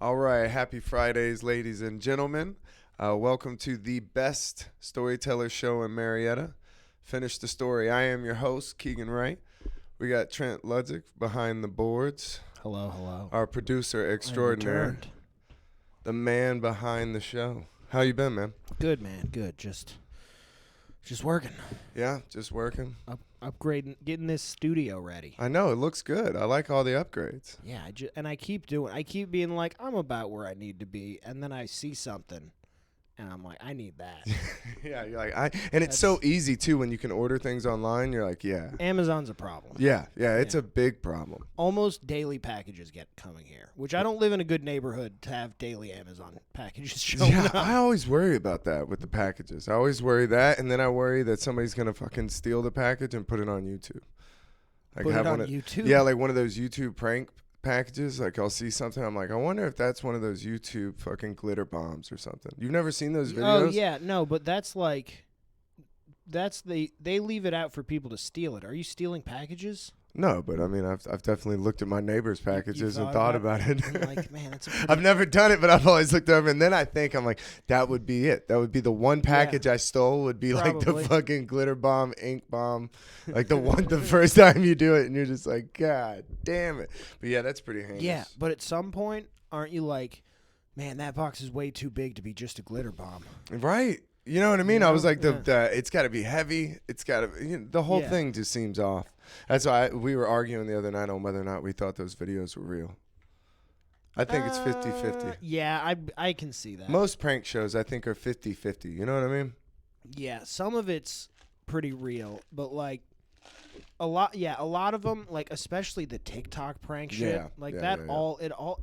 All right, happy Fridays, ladies and gentlemen. Welcome to the best storyteller show in Marietta. Finish the story. I am your host, Keegan Wright. We got Trent Ludzik behind the boards. Hello, hello. Our producer extraordinaire, the man behind the show. How you been, man? Good, man. Good. Just working. Yeah, just working. Upgrading, getting this studio ready. I know, it looks good. I like all the upgrades. Yeah, I keep being like, I'm about where I need to be, and then I see something, and I'm like, I need that. Yeah, you're like, and it's so easy, too, when you can order things online. You're like, yeah. Amazon's a problem. Yeah, it's a big problem. Almost daily packages get coming here, which I don't live in a good neighborhood to have daily Amazon packages showing up. I always worry about that with the packages. I always worry that, and then I worry that somebody's going to fucking steal the package and put it on YouTube. Like put it on YouTube? Yeah, like one of those YouTube prank packages. Like I'll see something, I'm like, I wonder if that's one of those YouTube fucking glitter bombs or something. You've never seen those videos? Oh, yeah. No, but that's like... They leave it out for people to steal it. Are you stealing packages? No, but I mean, I've definitely looked at my neighbor's packages and thought about it. I'm like, man, that's I've never done it, but I've always looked over, and then I'm like, that would be it. That would be the one package I stole. Would be like the fucking glitter bomb, ink bomb, like the first time you do it, and you're just like, God damn it. But yeah, that's pretty heinous. Yeah, but at some point, aren't you like, man, that box is way too big to be just a glitter bomb? Right. You know what I mean? I was like, it's got to be heavy. It's got to, the whole thing just seems off. That's why we were arguing the other night on whether or not we thought those videos were real. I think it's 50-50. Yeah, I can see that. Most prank shows, I think, are 50-50. You know what I mean? Yeah, some of it's pretty real, but like a lot of them, like especially the TikTok prank shit,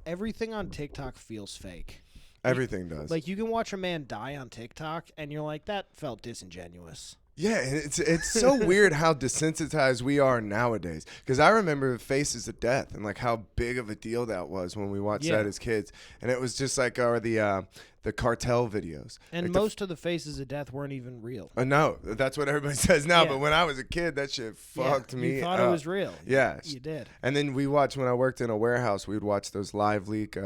everything on TikTok feels fake. Everything does. Like you can watch a man die on TikTok, and you're like, that felt disingenuous. Yeah, and it's so weird how desensitized we are nowadays. Because I remember Faces of Death and like how big of a deal that was when we watched that as kids, and it was just like the cartel videos. And like most of the Faces of Death weren't even real. No, that's what everybody says now. Yeah. But when I was a kid, that shit fucked me. You thought it was real. Yeah, you did. And then we watched when I worked in a warehouse. We'd watch those live leak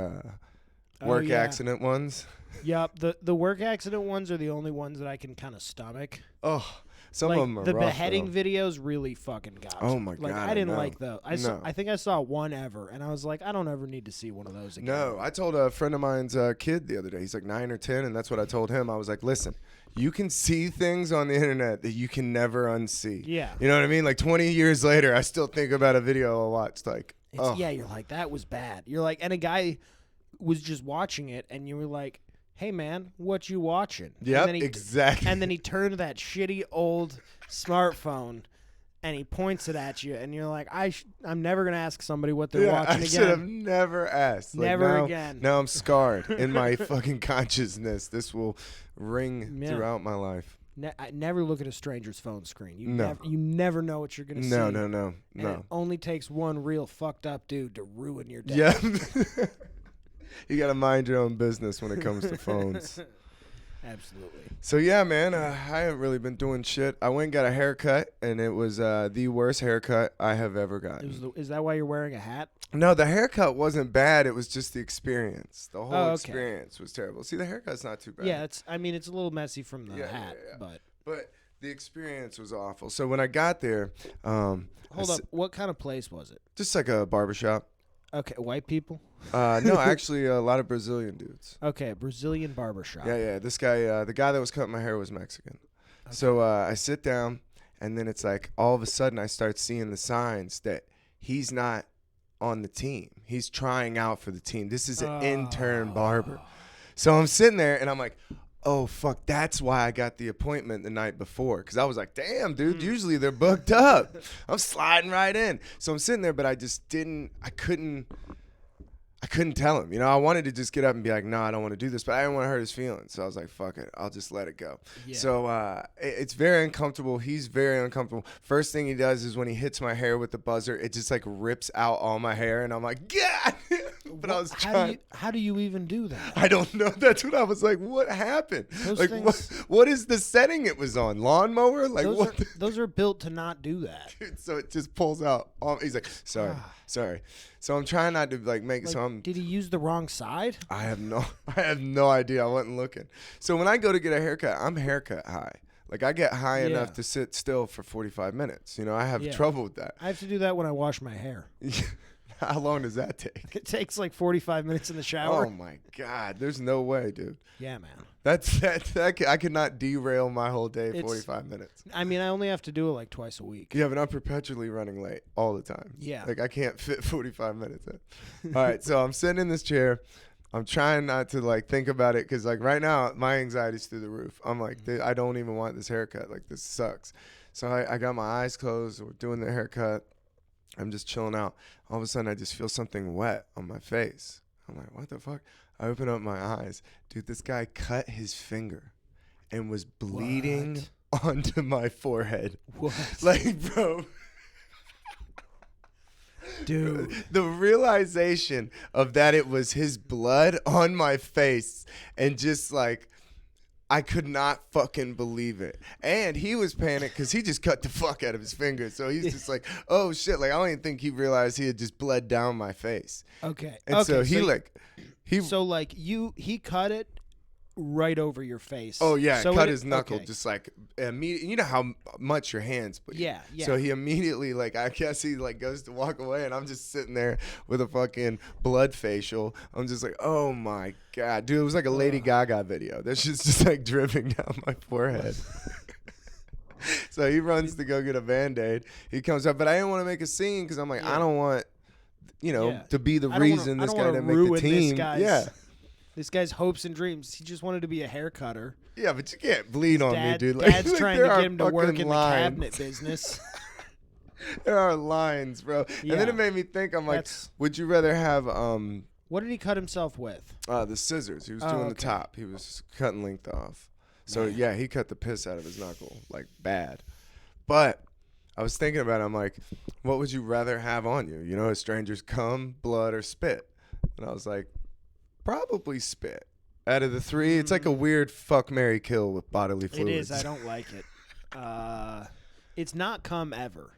work accident ones. Yep, the work accident ones are the only ones that I can kind of stomach. Oh, some of them are the rough, beheading though. Videos really fucking got me. Oh my god, I didn't like those. I think I saw one ever, and I was like, I don't ever need to see one of those again. No, I told a friend of mine's kid the other day. He's like 9 or 10, and that's what I told him. I was like, listen, you can see things on the internet that you can never unsee. Yeah, you know what I mean? Like 20 years later, I still think about a video I watched. Like, yeah, you're like, that was bad. You're like, and a guy was just watching it, and you were like, hey man, what you watching? Yeah, exactly. And then he turned that shitty old smartphone and he points it at you, and you're like, I'm never gonna ask somebody what they're watching again. I should have never asked. Never again. Now I'm scarred in my fucking consciousness. This will ring throughout my life. I never look at a stranger's phone screen. You never know what you're gonna see. No. It only takes one real fucked up dude to ruin your day. Yeah. You got to mind your own business when it comes to phones. Absolutely. So, yeah, man, I haven't really been doing shit. I went and got a haircut, and it was the worst haircut I have ever gotten. Is that why you're wearing a hat? No, the haircut wasn't bad. It was just the experience. The whole experience was terrible. See, the haircut's not too bad. Yeah, it's a little messy from the hat. Yeah. But the experience was awful. So when I got there. Hold up. What kind of place was it? Just like a barbershop. Okay, white people? No, actually, a lot of Brazilian dudes. Okay, Brazilian barbershop. Yeah. This guy, the guy that was cutting my hair was Mexican. Okay. So I sit down, and then it's like all of a sudden I start seeing the signs that he's not on the team. He's trying out for the team. This is an intern barber. So I'm sitting there, and I'm like, oh, fuck, that's why I got the appointment the night before. Because I was like, damn, dude, usually they're booked up. I'm sliding right in. So I'm sitting there, but I couldn't tell him. You know, I wanted to just get up and be like, no, I don't want to do this. But I didn't want to hurt his feelings. So I was like, fuck it. I'll just let it go. Yeah. So it's very uncomfortable. He's very uncomfortable. First thing he does is when he hits my hair with the buzzer, it just like rips out all my hair. And I'm like, God. But I was trying. How do you even do that? I don't know. That's what I was like. What happened? Those like, things, what is the setting it was on? Lawnmower? Like what? Those are built to not do that. Dude, so it just pulls out. He's like, sorry. So I'm trying not to like make. So I'm. Did he use the wrong side? I have no idea. I wasn't looking. So when I go to get a haircut, I'm haircut high. Like I get high enough to sit still for 45 minutes. You know, I have trouble with that. I have to do that when I wash my hair. How long does that take? It takes like 45 minutes in the shower. Oh my God, there's no way, dude. Yeah, man. I could not derail my whole day 45 minutes. I mean, I only have to do it like twice a week. Yeah, but I'm perpetually running late all the time. Yeah. Like I can't fit 45 minutes in. All right, so I'm sitting in this chair. I'm trying not to like think about it because like right now my anxiety's through the roof. I'm like, I don't even want this haircut. Like this sucks. So I got my eyes closed. We're doing the haircut. I'm just chilling out. All of a sudden I just feel something wet on my face. I'm like, what the fuck? I open up my eyes. Dude, this guy cut his finger and was bleeding onto my forehead. What? Like, bro. Dude. The realization of that it was his blood on my face and just like I could not fucking believe it. And he was panicked because he just cut the fuck out of his finger. So he's just like, oh shit. Like I don't even think he realized he had just bled down my face. Okay. And so he cut it right over your face. Oh yeah, so cut his knuckle just like immediately. You know how much your hands bleed. Yeah. So he immediately like I guess he like goes to walk away and I'm just sitting there with a fucking blood facial. I'm just like, oh my God, dude, it was like a Lady Gaga video. That shit's just like dripping down my forehead. So he runs to go get a Band-Aid. He comes up, but I didn't want to make a scene because I'm like, I don't want, to be the reason this guy didn't make the team. This guy's hopes and dreams. He just wanted to be a hair cutter. Yeah, but you can't bleed on me, dude. Dad's trying to get him to work in the cabinet business. There are lines, bro. Yeah. And then it made me think, I'm like, would you rather have what did he cut himself with? The scissors. He was doing the top. He was cutting length off. So yeah, he cut the piss out of his knuckle, like bad. But I was thinking about it, I'm like, what would you rather have on you? You know, a stranger's cum, blood, or spit? And I was like, probably spit. Out of the three, it's like a weird fuck, marry, kill with bodily fluids. It is. I don't like it. It's not cum ever.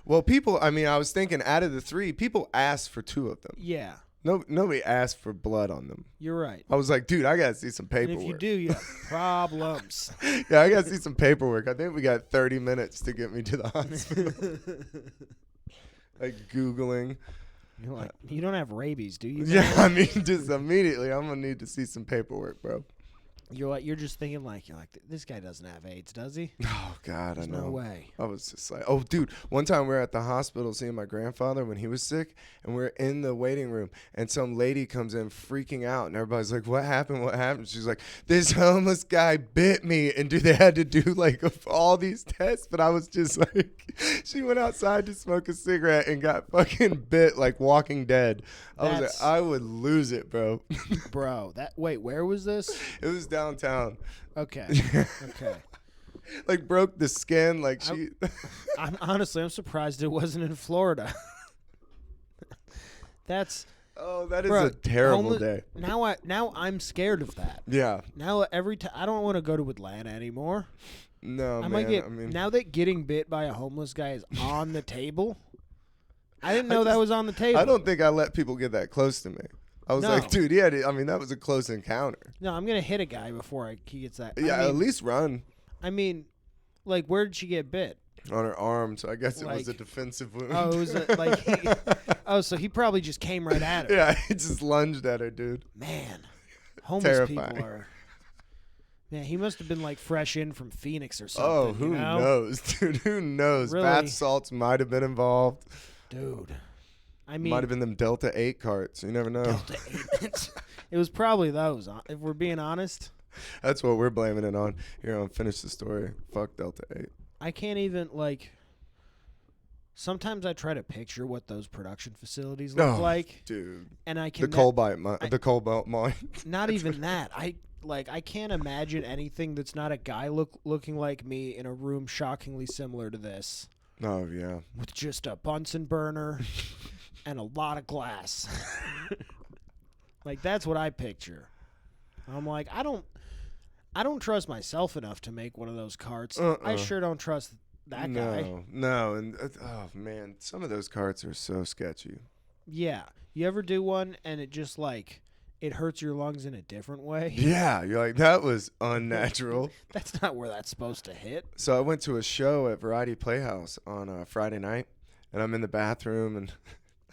Well, people, I mean, I was thinking out of the three, people asked for two of them. Yeah. Nobody asked for blood on them. You're right. I was like, dude, I got to see some paperwork. And if you do, you have problems. Yeah, I got to see some paperwork. I think we got 30 minutes to get me to the hospital. Like Googling. You're like, you don't have rabies, do you? Yeah, I mean, just immediately, I'm gonna need to see some paperwork, bro. You're just thinking like, this guy doesn't have AIDS, does he? Oh God, There's I know. No way. I was just like, oh, dude. One time we were at the hospital seeing my grandfather when he was sick, and we're in the waiting room, and some lady comes in freaking out, and everybody's like, "What happened? What happened?" She's like, "This homeless guy bit me," and they had to do like all these tests, but I was just like, she went outside to smoke a cigarette and got fucking bit like Walking Dead. I was like, I would lose it, bro. Bro, wait, where was this? It was downtown. Okay. Okay. Like broke the skin, like she. I'm surprised it wasn't in Florida. That is a terrible day. Now I'm scared of that. Yeah. Now every time I don't want to go to Atlanta anymore. No, now that getting bit by a homeless guy is on the table. I didn't know that was on the table. I don't think I let people get that close to me. I was like, dude, that was a close encounter. No, I'm going to hit a guy before he gets that. Yeah, at least run. I mean, like, where did she get bit? On her arm, so I guess it was a defensive wound. Oh, it was so he probably just came right at her. Yeah, he just lunged at her, dude. Man, homeless people are... Man, he must have been like fresh in from Phoenix or something. Oh, who knows, dude? Who knows? Really? Bath salts might have been involved. Dude. I mean, might have been them Delta 8 carts. You never know. Delta 8. It was probably those, if we're being honest. That's what we're blaming it on. Here on Finish the Story. Fuck Delta 8. I can't even, sometimes I try to picture what those production facilities look like. Dude. And I can... The Cobalt Mine. Not even that. I can't imagine anything that's not a guy looking like me in a room shockingly similar to this. Oh, yeah. With just a Bunsen burner and a lot of glass. Like that's what I picture. I'm like, I don't trust myself enough to make one of those carts. I sure don't trust that guy. No, and oh man, some of those carts are so sketchy. Yeah, you ever do one and it just like it hurts your lungs in a different way? Yeah, you're like, that was unnatural. That's not where that's supposed to hit. So I went to a show at Variety Playhouse on Friday night, and I'm in the bathroom and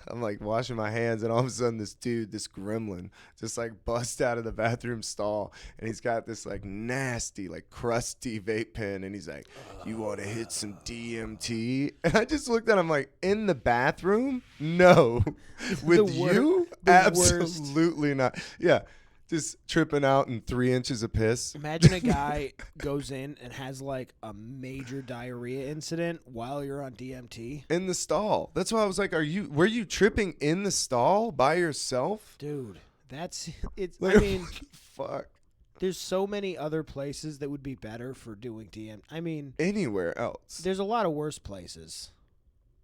I'm like washing my hands, and all of a sudden this gremlin, just like busts out of the bathroom stall, and he's got this like nasty, like crusty vape pen, and he's like, "You want to hit some DMT?" And I just looked at him like, "In the bathroom? No, with you? Absolutely not." Yeah. Just tripping out in 3 inches of piss. Imagine a guy goes in and has like a major diarrhea incident while you're on DMT. In the stall. That's why I was like, were you tripping in the stall by yourself? Dude, it's like, I mean, fuck. There's so many other places that would be better for doing DMT. I mean, anywhere else. There's a lot of worse places.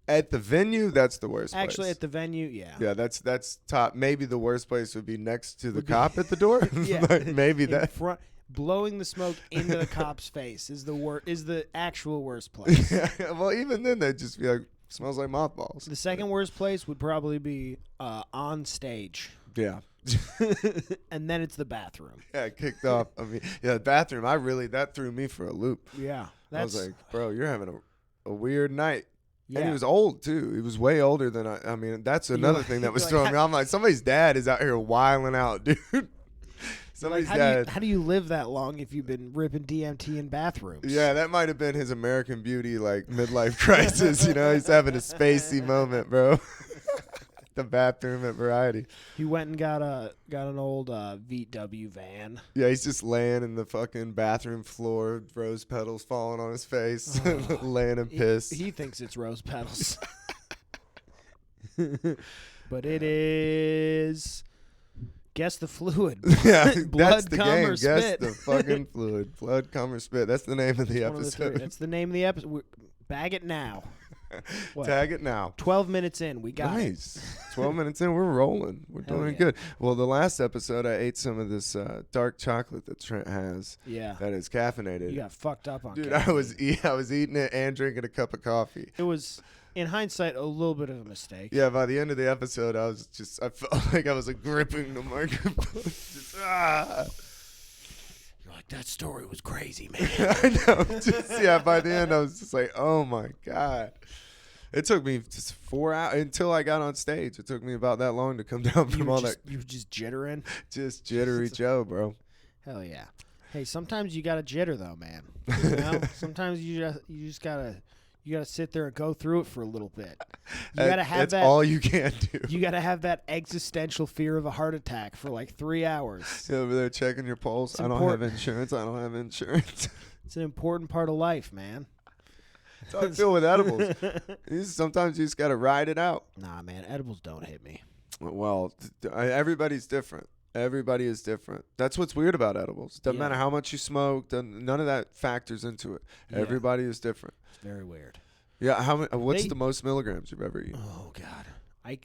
At the venue, that's the worst Actually, place. at the venue, yeah. Yeah, that's top. Maybe the worst place would be next to the cop at the door. Yeah. Like, maybe in that. Front, blowing the smoke into the cop's face is the actual worst place. Yeah, well, even then, they'd just be like, smells like mothballs. The second worst place would probably be on stage. Yeah. And then it's the bathroom. Yeah, kicked off. I mean, yeah, the bathroom. That threw me for a loop. Yeah. I was like, bro, you're having a weird night. Yeah. And he was old, too. He was way older than I mean, that's another thing that was throwing me off. I'm like, somebody's dad is out here wilding out, dude. Somebody's dad. How do you live that long if you've been ripping DMT in bathrooms? Yeah, that might have been his American Beauty, like, midlife crisis. You know, he's having a spacey moment, bro. The bathroom at Variety. He went and got an old VW van. Yeah, he's just laying in the fucking bathroom floor, rose petals falling on his face, laying in piss. He thinks it's rose petals. But it is... Guess the fluid. Yeah, blood, that's the cum, game. or Guess spit. the fucking fluid. Blood, cum, or spit. That's the name of the episode. That's the name of the episode. Bag it now. Tag it now. 12 minutes in, we got it. Nice. 12 minutes in, we're rolling. We're doing good. Well, the last episode, I ate some of this dark chocolate that Trent has. Yeah. That is caffeinated. You got fucked up on Dude, caffeine. I was eating it and drinking a cup of coffee. It was, in hindsight, a little bit of a mistake. Yeah, by the end of the episode, I felt like I was like gripping the microphone. Just, You're like, that story was crazy, man. I know. By the end, I was just like, oh my God. It took me just 4 hours until I got on stage. It took me about that long to come down from all that. You were just jittering? Just jittery Joe, bro. Hell yeah. Hey, sometimes you gotta jitter though, man. You know? Sometimes you just gotta sit there and go through it for a little bit. You gotta have That's all you can do. You gotta have that existential fear of a heart attack for like 3 hours. You're over there checking your pulse. I don't have insurance. It's an important part of life, man. That's how I feel with edibles. Sometimes you just got to ride it out. Nah, man, edibles don't hit me. Well, everybody's different. Everybody is different. That's what's weird about edibles. Doesn't matter how much you smoke. None of that factors into it. Yeah. Everybody is different. It's very weird. Yeah. What's the most milligrams you've ever eaten? Oh God,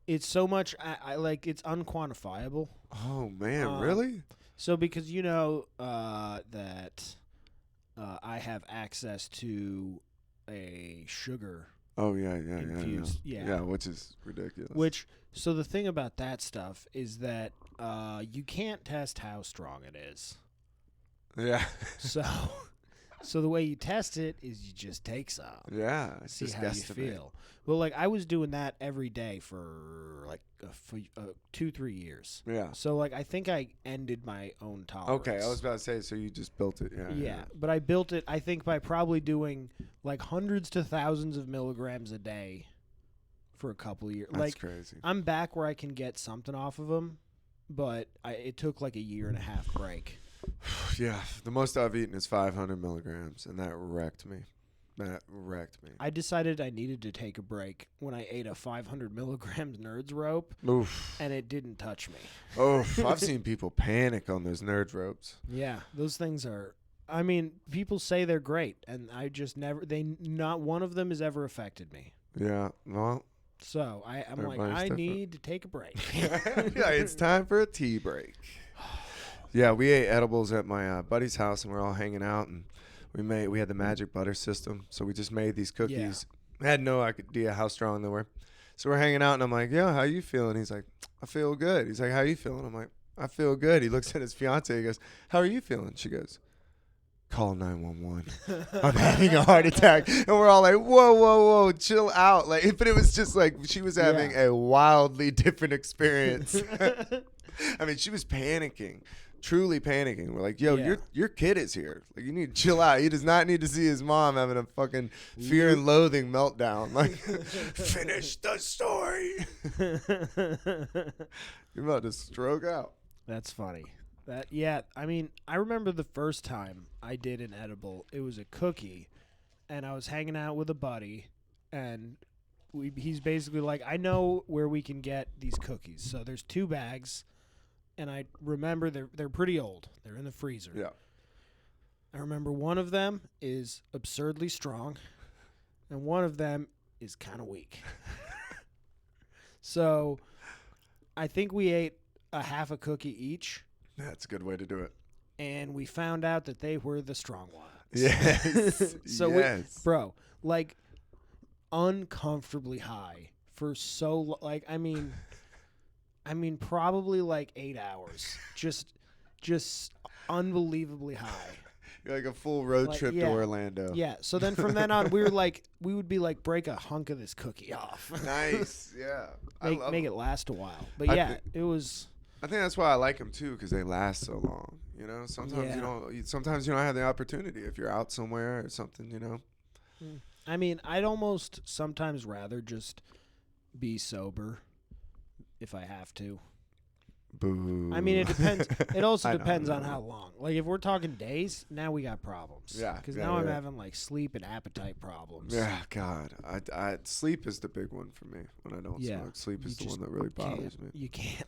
it's so much. I like it's unquantifiable. Oh man, really? So because you know that. I have access to a sugar. Oh yeah, infused, yeah, which is ridiculous. So the thing about that stuff is that you can't test how strong it is. Yeah. So the way you test it is you just take some. Yeah. See how you feel. Well, like I was doing that every day for like 2-3 years. Yeah. So like I think I ended my own tolerance. Okay, I was about to say, so you just built it. Yeah. But I built it, I think, by probably doing like hundreds to thousands of milligrams a day for a couple of years. That's crazy. I'm back where I can get something off of them, but it took like a 1.5-year break. Yeah, the most I've eaten is 500 milligrams, and that wrecked me. I decided I needed to take a break when I ate a 500 milligrams Nerds rope. Oof. And it didn't touch me. Oh, I've seen people panic on those Nerds ropes. Yeah, those things are. I mean, people say they're great, and I just never. Not one of them has ever affected me. Yeah, well, So I'm like, I need to take a break. Yeah, it's time for a tea break. Yeah, we ate edibles at my buddy's house, and we're all hanging out, and we had the magic butter system, so we just made these cookies. I had no idea how strong they were. So we're hanging out, and I'm like, yo, how you feeling? He's like, I feel good. He's like, how you feeling? I'm like, I feel good. He looks at his fiance. He goes, how are you feeling? She goes, call 911. I'm having a heart attack. And we're all like, whoa, chill out. Like, but it was just like she was having a wildly different experience. I mean, she was panicking. Truly panicking. We're like, yo, your kid is here. Like, you need to chill out. He does not need to see his mom having a fucking fear and loathing meltdown. Like, finish the story. You're about to stroke out. That's funny. I mean, I remember the first time I did an edible. It was a cookie, and I was hanging out with a buddy, and he's basically like, I know where we can get these cookies. So there's 2 bags. And I remember they're pretty old. They're in the freezer. Yeah. I remember one of them is absurdly strong, and one of them is kind of weak. So I think we ate a half a cookie each. That's a good way to do it. And we found out that they were the strong ones. Yes. So bro, like uncomfortably high for so I mean, probably like 8 hours. Just unbelievably high. You're like a full road trip to Orlando. Yeah. So then from then on, we would be like, break a hunk of this cookie off. Nice. Yeah. Make it last a while. But it was. I think that's why I like them too, because they last so long. You know, sometimes you don't. Sometimes you don't have the opportunity if you're out somewhere or something. You know. I mean, I'd almost sometimes rather just be sober. If I have to. Boo. I mean, it depends. It also depends on how long. Like, if we're talking days, now we got problems. Yeah. Because now I'm having, like, sleep and appetite problems. Yeah, God. I sleep is the big one for me when I don't smoke. Sleep is the one that really bothers me. You can't.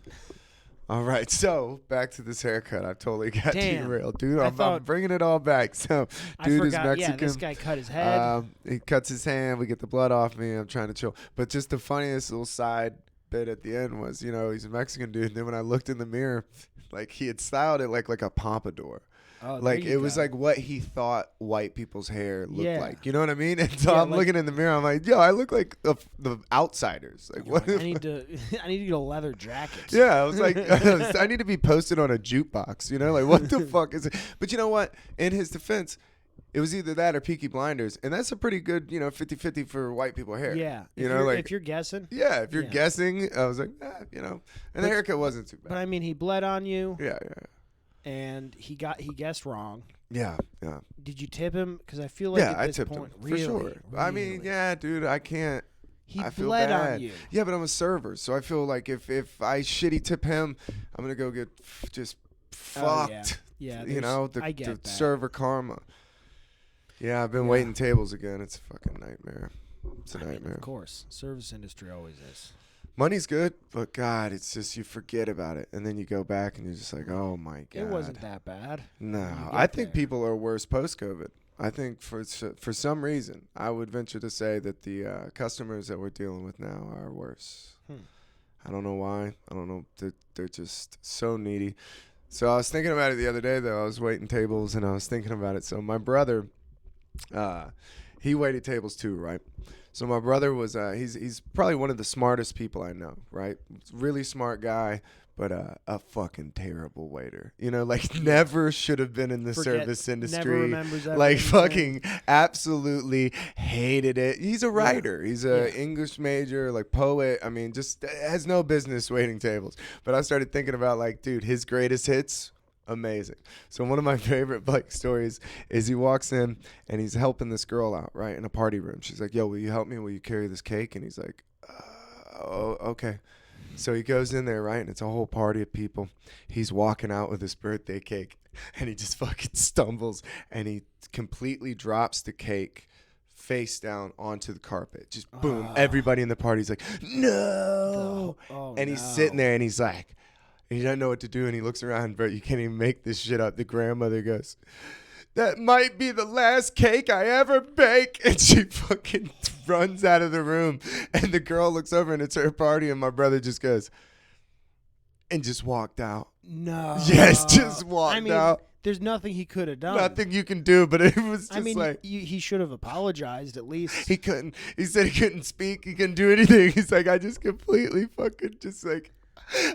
All right, so back to this haircut. I've totally got derailed. Dude, I'm bringing it all back. So, dude is Mexican. Yeah, this guy cut his head. He cuts his hand. We get the blood off me. I'm trying to chill. But just the funniest little side bit at the end was, he's a Mexican dude. And then when I looked in the mirror, like he had styled it like a pompadour. Oh, like it was like what he thought white people's hair looked like. You know what I mean? And so I'm looking in the mirror. I'm like, yo, I look like the outsiders. Like what? I need to get a leather jacket. Yeah, I was like, I need to be posted on a jukebox. Like what the fuck is it? But you know what? In his defense, it was either that or Peaky Blinders, and that's a pretty good, 50-50 for white people hair. Yeah, if you're guessing. Yeah, if you're guessing, I was like, and the haircut wasn't too bad. But I mean, he bled on you. Yeah. And he guessed wrong. Yeah. Did you tip him? Because I feel like at this I tipped point, him for sure. Really? I mean, dude, I can't. I feel bled bad on you. Yeah, but I'm a server, so I feel like if I shitty tip him, I'm gonna go get just fucked. Yeah, the server karma. Yeah, I've been waiting tables again. It's a fucking nightmare. It's a nightmare. Of course, service industry always is. Money's good, but God, it's just you forget about it, and then you go back and you're just like, oh my God. It wasn't that bad. No, I think people are worse post-COVID. I think for some reason, I would venture to say that the customers that we're dealing with now are worse. I don't know why. I don't know. They're just so needy. So I was thinking about it the other day, though. I was waiting tables, and I was thinking about it. So my brother, he waited tables too, right? So my brother was he's probably one of the smartest people I know, right? Really smart guy, but a fucking terrible waiter. Never should have been in the service industry. Never remembers that. Like fucking absolutely hated it. He's a writer. He's a English major, like poet. I mean, just has no business waiting tables. But I started thinking about like, dude, his greatest hits. Amazing. So one of my favorite stories is he walks in and he's helping this girl out, right, in a party room. She's like, yo, will you help me? Will you carry this cake? And he's like, oh, okay. So he goes in there, right, and it's a whole party of people. He's walking out with his birthday cake, and he just fucking stumbles, and he completely drops the cake face down onto the carpet. Just boom. Everybody in the party's like, no. And he's sitting there, and he's like, and he doesn't know what to do, and he looks around, bro. You can't even make this shit up. The grandmother goes, that might be the last cake I ever bake. And she fucking runs out of the room, and the girl looks over, and it's her party, and my brother just goes, and just walked out. No. Yes, just walked out. There's nothing he could have done. Nothing you can do, but it was just he should have apologized at least. He couldn't. He said he couldn't speak. He couldn't do anything. He's like, I just completely fucking just like,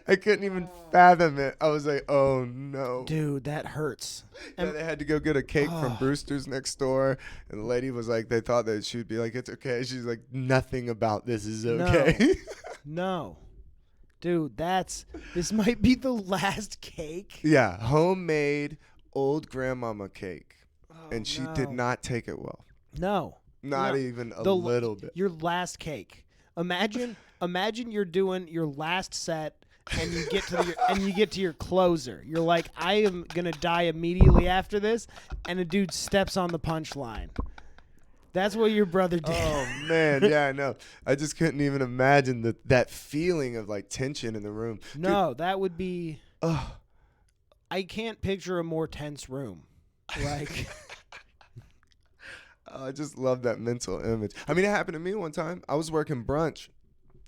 I couldn't even fathom it. I was like, oh no. Dude, that hurts. And they had to go get a cake from Brewster's next door. And the lady was like, they thought that she would be like, it's okay. She's like, nothing about this is okay. No. Dude, this might be the last cake. Yeah, homemade old grandmama cake. And she did not take it well. No. Not even a little bit. Your last cake. Imagine you're doing your last set and you get to your closer. You're like, I am gonna die immediately after this, and a dude steps on the punchline. That's what your brother did. Oh man, yeah, I know. I just couldn't even imagine that feeling of like tension in the room. No, that would be. I can't picture a more tense room. Like. I just love that mental image. I mean, it happened to me one time. I was working brunch,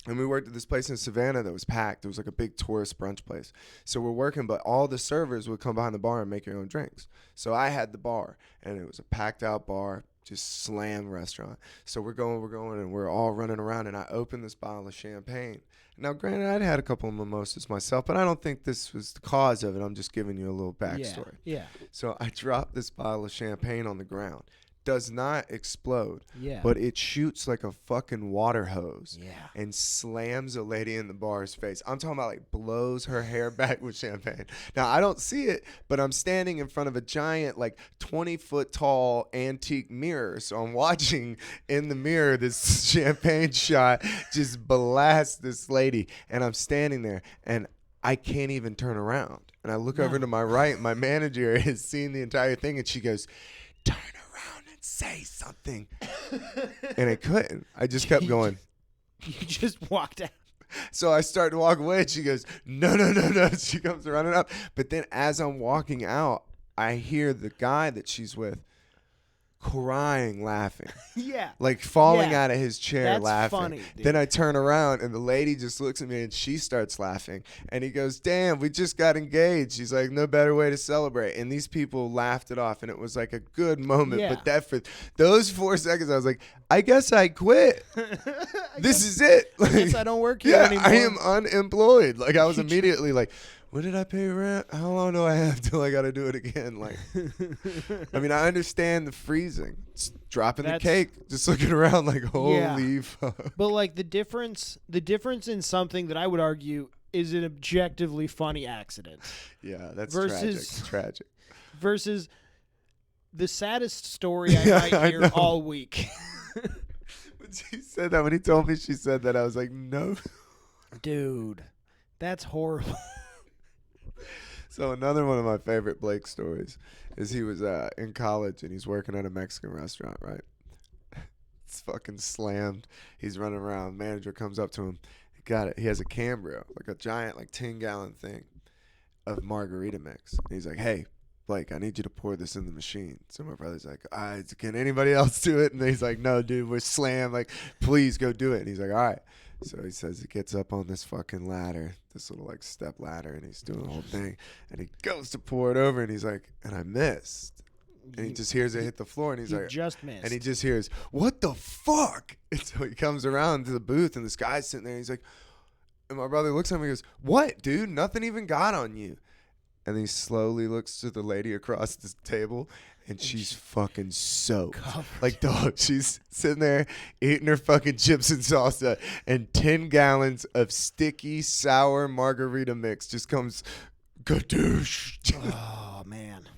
and we worked at this place in Savannah that was packed. It was like a big tourist brunch place. So we're working, but all the servers would come behind the bar and make their own drinks. So I had the bar, and it was a packed out bar, just slam restaurant. So we're going, and we're all running around, and I opened this bottle of champagne. Now, granted, I'd had a couple of mimosas myself, but I don't think this was the cause of it. I'm just giving you a little backstory. Yeah. So I dropped this bottle of champagne on the ground. Does not explode, but it shoots like a fucking water hose and slams a lady in the bar's face. I'm talking about like blows her hair back with champagne. Now, I don't see it, but I'm standing in front of a giant like 20-foot tall antique mirror. So I'm watching in the mirror this champagne shot just blast this lady. And I'm standing there and I can't even turn around. And I look over to my right. My manager has seen the entire thing and she goes, turn around. Say something. And I couldn't. I just kept going. You just walked out. So I start to walk away and she goes, no. She comes running up. But then as I'm walking out, I hear the guy that she's with crying, laughing. Yeah. Like falling out of his chair. That's laughing. Funny, dude. Then I turn around and the lady just looks at me and she starts laughing. And he goes, damn, we just got engaged. She's like, no better way to celebrate. And these people laughed it off and it was like a good moment. Yeah. But that for those 4 seconds, I was like, I guess I quit. This is it. I guess I don't work here anymore. I am unemployed. Like I was immediately like, when did I pay rent? How long do I have till I got to do it again? Like, I mean, I understand the freezing, dropping the cake, just looking around like, holy fuck. But like the difference in something that I would argue is an objectively funny accident. Yeah, that's tragic. Versus the saddest story I might hear all week. When she said that, when he told me she said that, I was like, no. Dude, that's horrible. So another one of my favorite Blake stories is he was in college and he's working at a Mexican restaurant, right? It's fucking slammed. He's running around. Manager comes up to him. He got it. He has a Cambrio, like a giant, like 10-gallon thing of margarita mix. And he's like, hey, Blake, I need you to pour this in the machine. So my brother's like, can anybody else do it? And he's like, no, dude, we're slammed. Like, please go do it. And he's like, all right. So he says he gets up on this fucking ladder, this little like step ladder, and he's doing the whole thing. And he goes to pour it over, and he's like, and I missed. And he just hears it hit the floor, and he's like, just missed. And he just hears, what the fuck? And so he comes around to the booth, and this guy's sitting there, and he's like, and my brother looks at him and goes, what, dude? Nothing even got on you. And he slowly looks to the lady across the table, and she's fucking soaked. Like, dog, she's sitting there eating her fucking chips and salsa, and 10 gallons of sticky, sour margarita mix just comes gadoosh. Oh, man.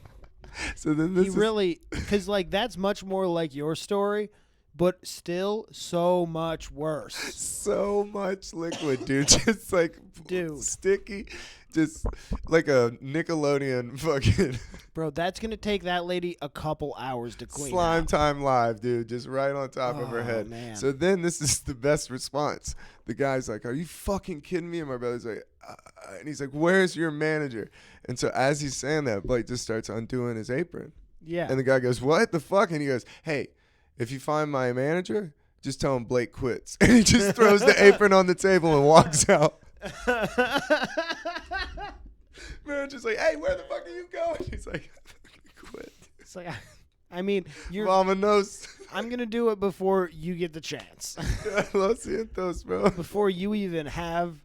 So then because, like, that's much more like your story, but still so much worse. So much liquid, dude. Just, like, sticky. Just like a Nickelodeon fucking. Bro, that's going to take that lady a couple hours to clean Slime out. Time Live, dude. Just right on top of her head. Man. So then this is the best response. The guy's like, are you fucking kidding me? And my brother's like, and he's like, where's your manager? And so as he's saying that, Blake just starts undoing his apron. Yeah. And the guy goes, what the fuck? And he goes, hey, if you find my manager, just tell him Blake quits. And he just throws the apron on the table and walks out. Man, just like, hey, where the fuck are you going? He's like, quit. It's like, I mean, you're. Mama knows. I'm gonna do it before you get the chance. Lo siento, bro. Before you even have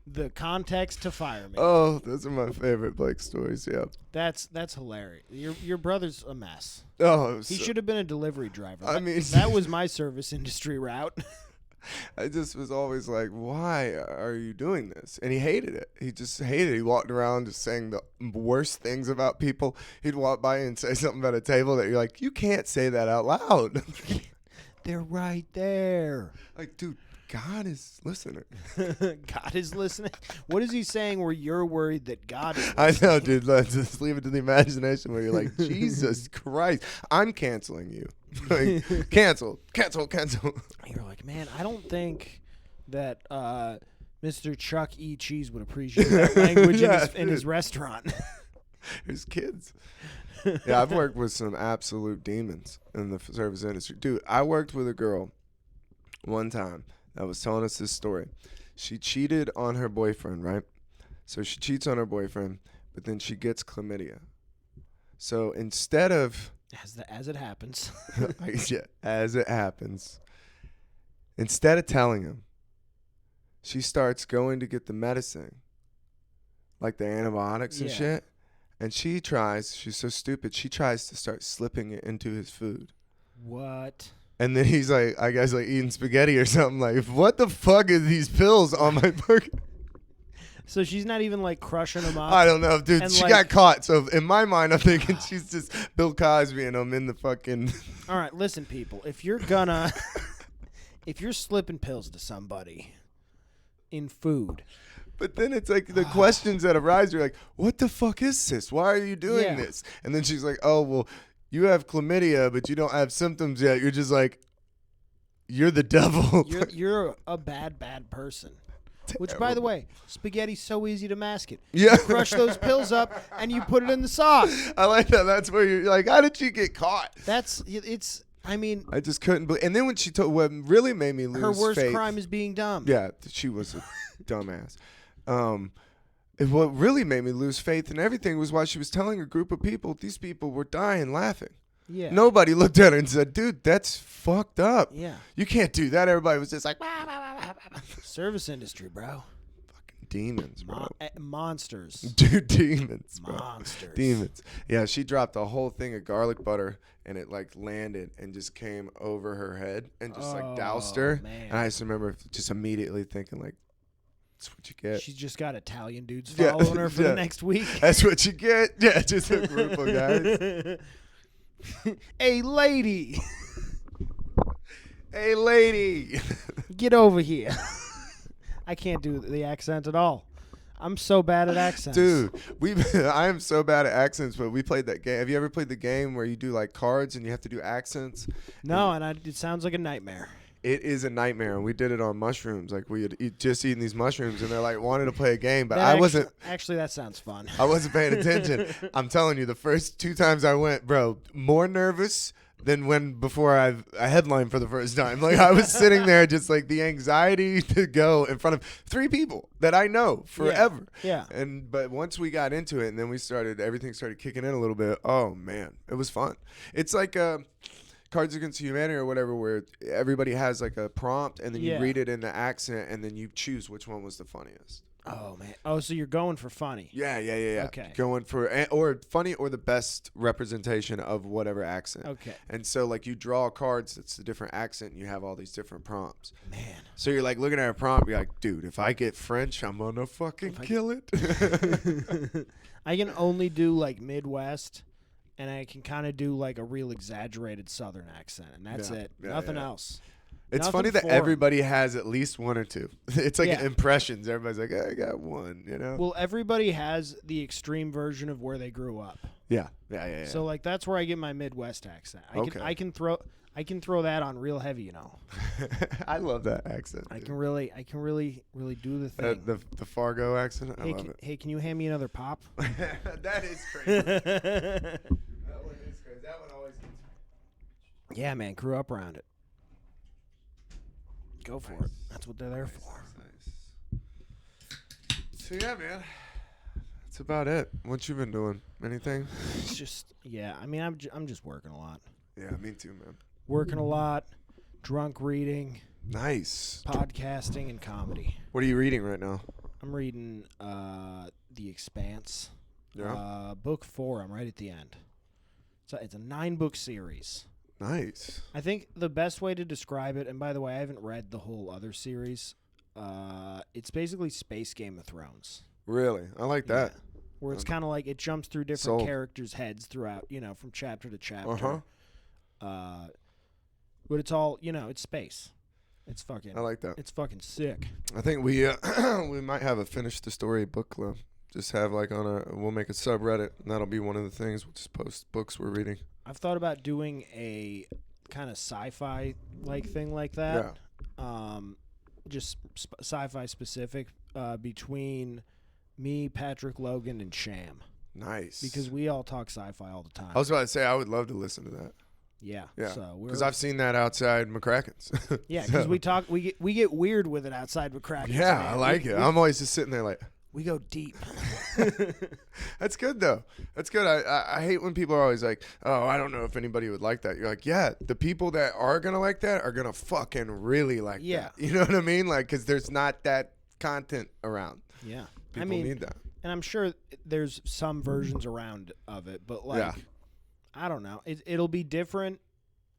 the context to fire me. Oh, those are my favorite Blake stories. Yeah. That's hilarious. Your brother's a mess. Oh, he should have been a delivery driver. I mean, that was my service industry route. I just was always like, why are you doing this? And he hated it. He just hated it. He walked around just saying the worst things about people. He'd walk by and say something about a table that you're like, you can't say that out loud. They're right there. Like, dude, God is listening. God is listening? What is he saying where you're worried that God is listening? I know, dude. Let's just leave it to the imagination where you're like, Jesus Christ, I'm canceling you. Like, cancel. You're like, man, I don't think that Mr. Chuck E. Cheese would appreciate that language in his restaurant. His kids. Yeah, I've worked with some absolute demons in the service industry. Dude, I worked with a girl one time that was telling us this story. She cheated on her boyfriend, right? So she cheats on her boyfriend, but then she gets chlamydia. So instead of... As it happens. Yeah, as it happens. Instead of telling him, she starts going to get the medicine, like the antibiotics and shit. And she's so stupid, she tries to start slipping it into his food. What? And then he's like, I guess like eating spaghetti or something. Like, what the fuck is these pills on my burger? So she's not even like crushing them up. I don't know, dude. She got caught. So in my mind, I'm thinking she's just Bill Cosby and I'm in the fucking. All right, listen, people. If you're slipping pills to somebody in food. But then it's like the questions that arise. You're like, what the fuck is this? Why are you doing this? And then she's like, oh, well, you have chlamydia, but you don't have symptoms yet. You're just like, you're the devil. You're a bad person. Which, by the way, spaghetti's so easy to mask it. Yeah. You crush those pills up and you put it in the sauce. I like that. That's where you're like, how did she get caught? I mean. I just couldn't believe. And then when she told, what really made me lose her worst faith, crime is being dumb. Yeah, she was a dumbass. What really made me lose faith in everything was while she was telling a group of people, these people were dying laughing. Yeah. Nobody looked at her and said, dude, that's fucked up. Yeah. You can't do that. Everybody was just like, bah, bah, bah, bah. Service industry, bro. Fucking demons, bro. Monsters. Dude, demons, bro. Monsters. Demons. Yeah, she dropped a whole thing of garlic butter and it like landed and just came over her head and just like doused her. Man. And I just remember just immediately thinking like, that's what you get. She's just got Italian dudes following her for the next week. That's what you get. Yeah, just a group of guys. Hey, lady. Hey, lady. Get over here. I can't do the accent at all. I'm so bad at accents. Dude, I am so bad at accents, but we played that game. Have you ever played the game where you do like cards and you have to do accents? No, it sounds like a nightmare. It is a nightmare, and we did it on mushrooms. Like we had just eaten these mushrooms, and they're like wanted to play a game, but I wasn't. Actually, that sounds fun. I wasn't paying attention. I'm telling you, the first 2 times I went, bro, more nervous than before I headlined for the first time. Like I was sitting there, just like the anxiety to go in front of 3 people that I know forever. Yeah. But once we got into it, and then everything started kicking in a little bit. Oh man, it was fun. It's like Cards Against Humanity or whatever, where everybody has like a prompt and then you read it in the accent and then you choose which one was the funniest. Oh man! Oh, so you're going for funny? Yeah. Okay. Going for or funny or the best representation of whatever accent. Okay. And so like you draw cards that's a different accent and you have all these different prompts. Man. So you're like looking at a prompt, you're like, dude, if I get French, I'm gonna fucking kill it. I can only do like Midwest. And I can kind of do like a real exaggerated Southern accent, and that's it. Nothing else. It's funny that everybody has at least one or two. It's like impressions. Everybody's like, I got one, you know? Well, everybody has the extreme version of where they grew up. Yeah. So like that's where I get my Midwest accent. I can throw that on real heavy, you know. I love that accent. I can really do the thing. The Fargo accent. I love it. Hey, can you hand me another pop? That is crazy. That one is crazy. That one always gets me. Yeah, man, grew up around it. Go for it. That's what they're there for. Nice. So yeah, man. That's about it. What you been doing? Anything? It's just, yeah. I mean, I'm just working a lot. Yeah, me too, man. Working a lot, drunk reading. Nice. Podcasting and comedy. What are you reading right now? I'm reading The Expanse. Yeah. Book 4. I'm right at the end. So it's a 9-book series. Nice. I think the best way to describe it, and by the way, I haven't read the whole other series. It's basically Space Game of Thrones. Really? I like that. Yeah. Where it's kind of like it jumps through different characters' heads throughout, from chapter to chapter. But it's all, it's space. It's fucking. I like that. It's fucking sick. I think we we might have a Finish the Story book club. Just have we'll make a subreddit, and that'll be one of the things. We'll just post books we're reading. I've thought about doing a kind of sci-fi thing like that. Yeah. Just sci-fi specific between me, Patrick Logan, and Sham. Nice. Because we all talk sci-fi all the time. I was about to say I would love to listen to that. Yeah. Yeah. So because I've seen that outside McCracken's. Yeah, because we get weird with it outside McCracken's. Yeah, man. I like it. I'm always just sitting there like. We go deep. That's good though. That's good. I hate when people are always like, "Oh, I don't know if anybody would like that." You're like, "Yeah, the people that are gonna like that are gonna fucking really like that." You know what I mean? Like, because there's not that content around. Yeah, people need that. And I'm sure there's some versions around of it, but I don't know. It'll be different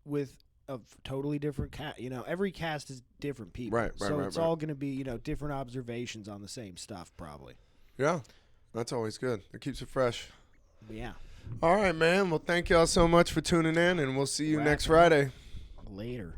with a totally different cast. Every cast is different people. Right. So it's all going to be, different observations on the same stuff, probably. Yeah. That's always good. It keeps it fresh. Yeah. All right, man. Well, thank y'all so much for tuning in, and we'll see you next Friday. Later.